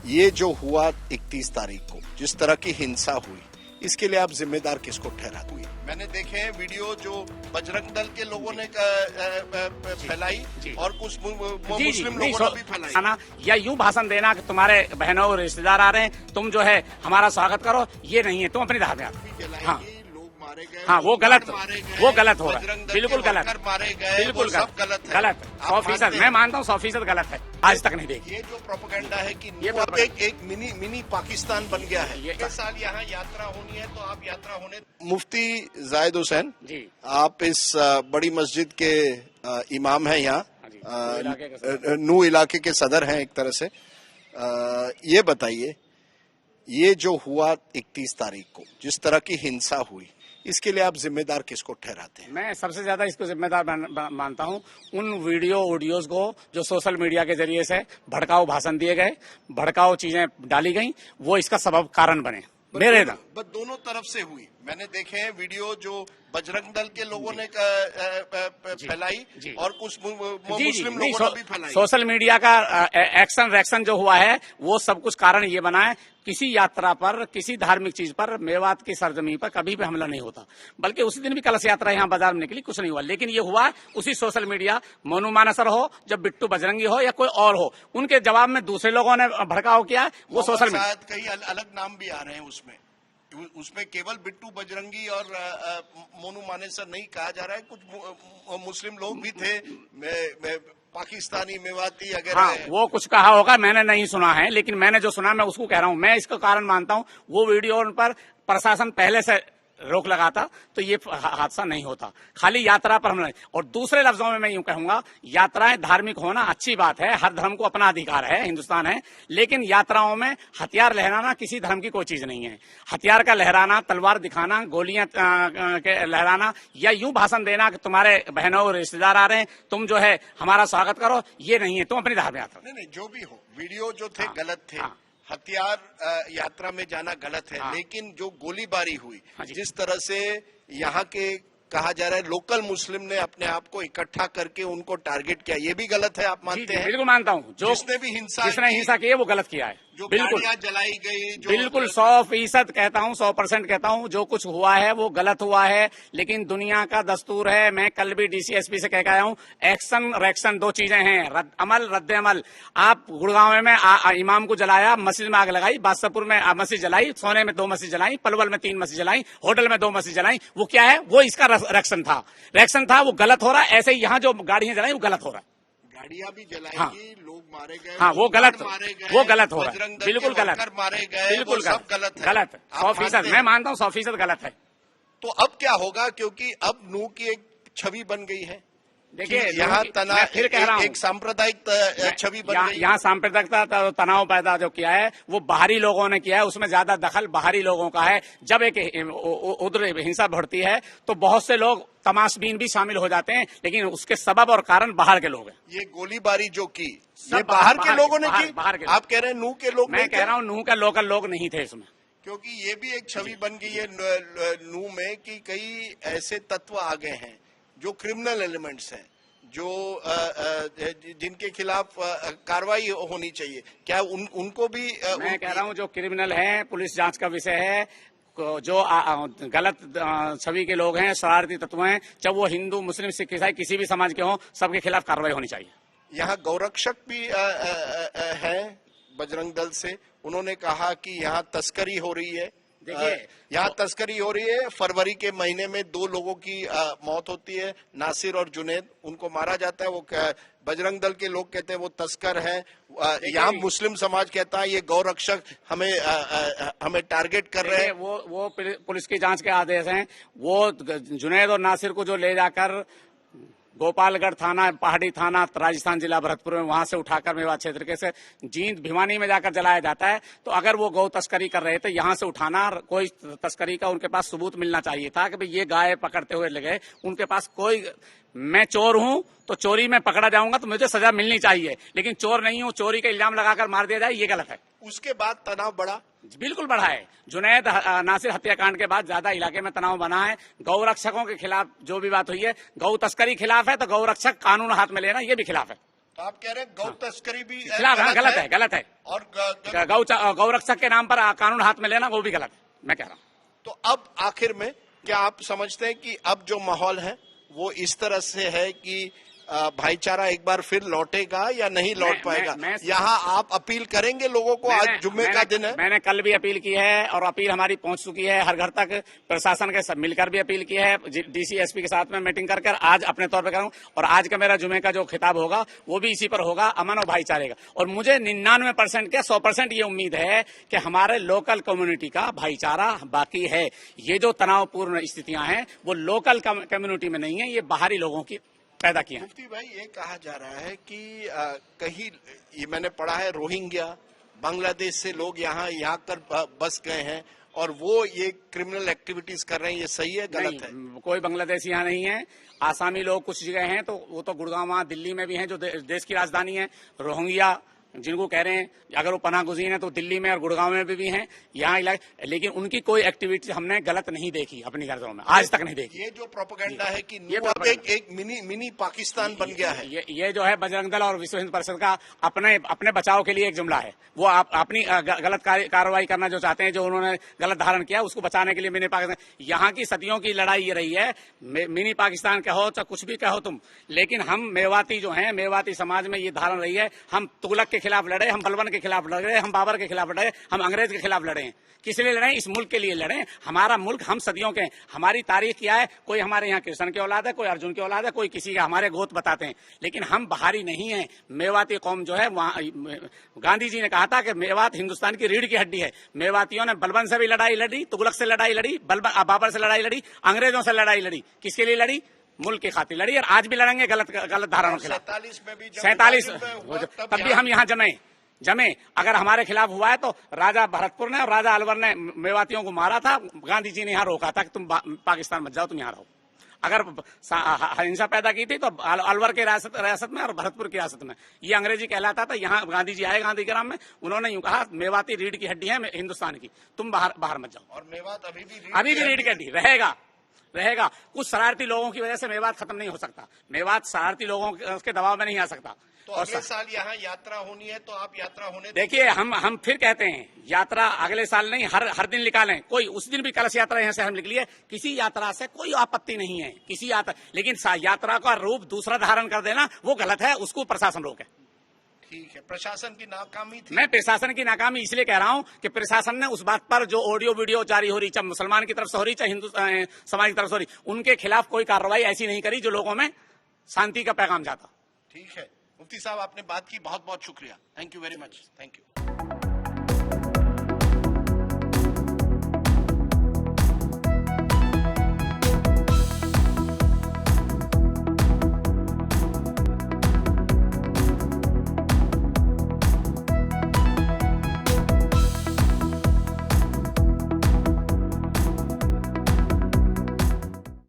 ये जो हुआ 31 तारीख को जिस तरह की हिंसा हुई, इसके लिए आप जिम्मेदार किसको ठहराते हुए? मैंने देखे हैं वीडियो जो बजरंग दल के लोगों ने फैलाई और कुछ मुस्लिम लोगों ने भी फैलाई। या यूं भाषण देना कि तुम्हारे बहनों और रिश्तेदार आ रहे हैं, तुम जो है हमारा स्वागत करो, ये नहीं है। तुम अपनी राह में हाँ हाँ, वो गलत हो रहा है, बिल्कुल गलत, बिल्कुल गलत 100%। मैं मानता हूँ 100% गलत है। आज तक नहीं देखी ये जो प्रोपेगेंडा है कि ये अब एक मिनी पाकिस्तान बन गया है। ये साल यहाँ यात्रा होनी है तो आप यात्रा होने। मुफ्ती जाहिद हुसैन जी, आप इस बड़ी मस्जिद के इमाम हैं, यहाँ नू इलाके के सदर हैं एक तरह से। ये बताइए, ये जो हुआ 31 तारीख को जिस तरह की हिंसा हुई, इसके लिए आप जिम्मेदार किसको ठहराते हैं? मैं सबसे ज्यादा इसको जिम्मेदार मानता हूं उन ऑडियोज को जो सोशल मीडिया के जरिए से भड़काऊ भाषण दिए गए, भड़काऊ चीजें डाली गई, वो इसका सबब कारण बने। मेरे दोनों तरफ से हुई। मैंने देखे हैं वीडियो जो बजरंग दल के लोगों ने फैलाई और कुछ मुस्लिम लोगों ने भी फैलाई। सोशल मीडिया का एक्शन रिएक्शन जो हुआ है, वो सब कुछ कारण ये बना है। किसी यात्रा पर, किसी धार्मिक चीज पर, मेवात की सरजमी पर कभी भी हमला नहीं होता। बल्कि उसी दिन भी कलश यात्रा यहाँ बाजार में निकली, कुछ नहीं हुआ। लेकिन ये हुआ उसी सोशल मीडिया, मोनू मानसर हो, जब बिट्टू बजरंगी हो या कोई और हो, उनके जवाब में दूसरे लोगों ने भड़काव किया। वो सोशल मीडिया, कई अलग नाम भी आ रहे हैं उसमें केवल बिट्टू बजरंगी और मोनू मानेसर नहीं कहा जा रहा है, कुछ मुस्लिम लोग भी थे, पाकिस्तानी मेवाती अगर। हाँ, वो कुछ कहा होगा, मैंने नहीं सुना है, लेकिन मैंने जो सुना मैं उसको कह रहा हूँ। मैं इसका कारण मानता हूँ वो वीडियो पर प्रशासन पहले से रोक लगाता तो ये हादसा नहीं होता। खाली यात्रा पर हमला। और दूसरे लफ्जों में मैं यूं कहूंगा, यात्राएं धार्मिक होना अच्छी बात है, हर धर्म को अपना अधिकार है, हिंदुस्तान है। लेकिन यात्राओं में हथियार लहराना किसी धर्म की कोई चीज नहीं है। हथियार का लहराना, तलवार दिखाना, गोलियां के लहराना, या यूं भाषण देना कि तुम्हारे बहनों और रिश्तेदार आ रहे हैं, तुम जो है हमारा स्वागत करो, ये नहीं है। तुम अपनी राह में यात्रा। नहीं, जो भी हो, वीडियो जो थे गलत थे। हथियार यात्रा में जाना गलत है। लेकिन जो गोलीबारी हुई, जिस तरह से यहाँ के कहा जा रहा है लोकल मुस्लिम ने अपने आप को इकट्ठा करके उनको टारगेट किया, ये भी गलत है। आप मानते हैं? बिल्कुल मानता हूँ। जिसने हिंसा की है वो गलत किया है। जो बिल्कुल जलाई गई, बिल्कुल 100% कहता हूँ, 100% कहता हूँ, जो कुछ हुआ है वो गलत हुआ है। लेकिन दुनिया का दस्तूर है, मैं कल भी डीसीएसपी से कह के आया हूँ, एक्शन रिएक्शन दो चीजें हैं, रद्द अमल। आप गुड़गांव में इमाम को जलाया, मस्जिद में आग लगाई, बादशाहपुर में मस्जिद जलाई, सोने में 2 मस्जिद जलाई, पलवल में 3 मस्जिद जलाई, होटल में 2 मस्जिद जलाई। वो क्या है? वो इसका रिएक्शन था, वो गलत हो रहा है। ऐसे ही यहाँ जो गाड़ियां जलाई वो गलत हो रहा है। गाड़ियां भी जलाई, लोग मारे गए। हाँ, वो गलत हो रहा है, बिल्कुल गलत, मारे गए, बिल्कुल गलत 100%। मैं मानता हूँ 100% गलत है। तो अब क्या होगा? क्योंकि अब नू की एक छवि बन गई है। देखिए, यहाँ फिर कह रहा हूँ, एक सांप्रदायिक छवि बन गई। यहाँ सांप्रदायिकता तनाव पैदा जो किया है वो बाहरी लोगों ने किया है। उसमें ज्यादा दखल बाहरी लोगों का है। जब एक उधर हिंसा बढ़ती है तो बहुत से लोग तमाशबीन भी शामिल हो जाते हैं, लेकिन उसके सबब और कारण बाहर के लोग हैं। ये गोलीबारी जो की, ये बाहर के लोगों ने की। आप कह रहे हैं नू के लोग? मैं कह रहा हूँ नू के लोकल लोग नहीं थे इसमें। क्योंकि ये भी एक छवि बन गई है नू में कि कई ऐसे तत्व आ गए हैं जो क्रिमिनल एलिमेंट्स हैं, जो जिनके खिलाफ कार्रवाई होनी चाहिए। क्या उनको भी मैं कह रहा हूं जो क्रिमिनल हैं, पुलिस जांच का विषय है। जो गलत छवि के लोग हैं, शरारती तत्व हैं, चाहे वो हिंदू, मुस्लिम, सिख, ईसाई किसी भी समाज के हों, सबके खिलाफ कार्रवाई होनी चाहिए। यहाँ गौरक्षक भी है बजरंग दल से। उन्होंने कहा कि यहाँ तस्करी हो रही है। देखिए, यहाँ तस्करी हो रही है। फरवरी के महीने में 2 लोगों की मौत होती है, नासिर और जुनैद, उनको मारा जाता है। वो बजरंग दल के लोग कहते हैं वो तस्कर है। यहाँ मुस्लिम समाज कहता है ये गौरक्षक हमें टारगेट कर रहे हैं। वो पुलिस की जांच के आदेश हैं। वो जुनैद और नासिर को जो ले जाकर गोपालगढ़ थाना, पहाड़ी थाना, राजस्थान जिला भरतपुर में, वहां से उठाकर मेवात क्षेत्र के से जींद भिवानी में जाकर जलाया जाता है। तो अगर वो गौ तस्करी कर रहे थे, यहाँ से उठाना, कोई तस्करी का उनके पास सबूत मिलना चाहिए था कि भाई ये गाय पकड़ते हुए लगे। उनके पास कोई, मैं चोर हूं तो चोरी में पकड़ा जाऊंगा तो मुझे सजा मिलनी चाहिए, लेकिन चोर नहीं हूं, चोरी का इल्जाम लगाकर मार दिया जाए, ये गलत है। उसके बाद तनाव बढ़ा, बिल्कुल बढ़ा है। जुनैद नासिर हत्याकांड के बाद ज्यादा इलाके में तनाव बना है। गौरक्षकों के खिलाफ जो भी बात हुई है, गौ तस्करी खिलाफ है तो गौरक्षक कानून हाथ में लेना, ये भी खिलाफ है। तो आप कह रहे हैं गौ तस्करी भी खिलाफ गलत है और गौरक्षक के नाम पर कानून हाथ में लेना वो भी गलत है, मैं कह रहा हूँ। तो अब आखिर में क्या आप समझते हैं कि अब जो माहौल है वो इस तरह से है कि भाईचारा एक बार फिर लौटेगा या नहीं लौट पाएगा? यहाँ आप अपील करेंगे लोगों को? आज जुम्मे का दिन है। मैंने कल भी अपील की है और अपील हमारी पहुंच चुकी है हर घर तक। प्रशासन के सब मिलकर भी अपील की है, डीसी एसपी के साथ में मीटिंग कर आज अपने तौर पर करूं। और आज का मेरा जुम्मे का जो खिताब होगा वो भी इसी पर होगा, अमन और भाईचारे का। और मुझे 99% क्या 100% ये उम्मीद है कि हमारे लोकल कम्युनिटी का भाईचारा बाकी है। ये जो तनावपूर्ण स्थितियां हैं वो लोकल कम्युनिटी में नहीं है, ये बाहरी लोगों की पैदा किया। मुफ्ती भाई, ये कहा जा रहा है कि कहीं ये मैंने पढ़ा है रोहिंग्या बांग्लादेश से लोग यहाँ कर बस गए हैं और वो ये क्रिमिनल एक्टिविटीज कर रहे हैं, ये सही है गलत है? कोई बांग्लादेशी यहाँ नहीं है। आसामी लोग कुछ जगह हैं, तो वो तो गुड़गांव दिल्ली में भी हैं जो देश की राजधानी है। रोहिंग्या जिनको कह रहे हैं अगर वो पनाह गुज़ीर है तो दिल्ली में और गुड़गांव में भी हैं यहाँ इलाके, लेकिन उनकी कोई एक्टिविटी हमने गलत नहीं देखी अपनी नजरों में, आज तक नहीं देखी। ये जो प्रोपेगेंडा है कि एक मिनी पाकिस्तान बन गया है, ये जो है बजरंग दल और विश्व हिंदू परिषद का अपने बचाव के लिए एक जुमला है। वो अपनी गलत कार्रवाई करना जो चाहते हैं, जो उन्होंने गलत धारण किया उसको बचाने के लिए मिनी पाकिस्तान। यहाँ की सदियों की लड़ाई ये रही है, मिनी पाकिस्तान कहो चाहे कुछ भी कहो तुम, लेकिन हम मेवाती जो है, मेवाती समाज में ये धारण रही है, हम तुगलक के खिलाफ लड़े, हम बलबन के खिलाफ लड़े, हम बाबर के खिलाफ लड़े, हम अंग्रेज के खिलाफ लड़े हैं। किस लिए लड़े? इस मुल्क के लिए लड़े। हमारा मुल्क हम सदियों के, हमारी तारीख क्या है? कोई हमारे यहाँ कृष्ण की औलाद है, कोई अर्जुन की औलाद है, कोई किसी का हमारे गोत बताते हैं, लेकिन हम बाहरी नहीं है। मेवाती कौम जो है, वहाँ गांधी जी ने कहा था कि मेवात हिंदुस्तान की रीढ़ की हड्डी है। मेवातियों ने बलबन से भी लड़ाई लड़ी, तुगलक से लड़ाई लड़ी, बाबर से लड़ाई लड़ी, अंग्रेजों से लड़ाई लड़ी। किसके लिए लड़ी? मुल्क की खातिर लड़ी, और आज भी लड़ेंगे गलत धाराओं के खिलाफ। 47 तब भी हम यहाँ जमे। अगर हमारे खिलाफ हुआ है तो राजा भरतपुर ने और राजा अलवर ने मेवातियों को मारा था, गांधी जी ने यहाँ रोका था कि तुम पाकिस्तान मत जाओ, तुम यहाँ रहो। अगर हिंसा पैदा की थी तो अलवर के रियासत में और भरतपुर की रियासत में, ये अंग्रेजी कहलाता था। यहाँ गांधी जी आए गांधीग्राम में, उन्होंने यूं कहा मेवाती रीढ़ की हड्डी है हिंदुस्तान की, तुम बाहर मत जाओ। और मेवात अभी भी रीढ़ की हड्डी रहेगा। कुछ शरारती लोगों की वजह से मेवात खत्म नहीं हो सकता। मेवात शरारती लोगों के दबाव में नहीं आ सकता। तो अगले साल यहाँ यात्रा होनी है, तो आप यात्रा होने देखिए, हम फिर कहते हैं यात्रा अगले साल नहीं, हर दिन निकालें। कोई उस दिन भी कलश यात्रा यहाँ से हम निकली है, किसी यात्रा से कोई आपत्ति नहीं है, किसी यात्रा, लेकिन यात्रा का रूप दूसरा धारण कर देना वो गलत है, उसको प्रशासन रोके। ठीक है, प्रशासन की नाकामी थी। मैं प्रशासन की नाकामी इसलिए कह रहा हूं कि प्रशासन ने उस बात पर जो ऑडियो वीडियो जारी हो रही, चाहे मुसलमान की तरफ से हो रही, चाहे हिंदू समाज की तरफ से हो रही, उनके खिलाफ कोई कार्रवाई ऐसी नहीं करी जो लोगों में शांति का पैगाम जाता। ठीक है मुफ्ती साहब, आपने बात की, बहुत बहुत शुक्रिया। Thank you very much. Thank you.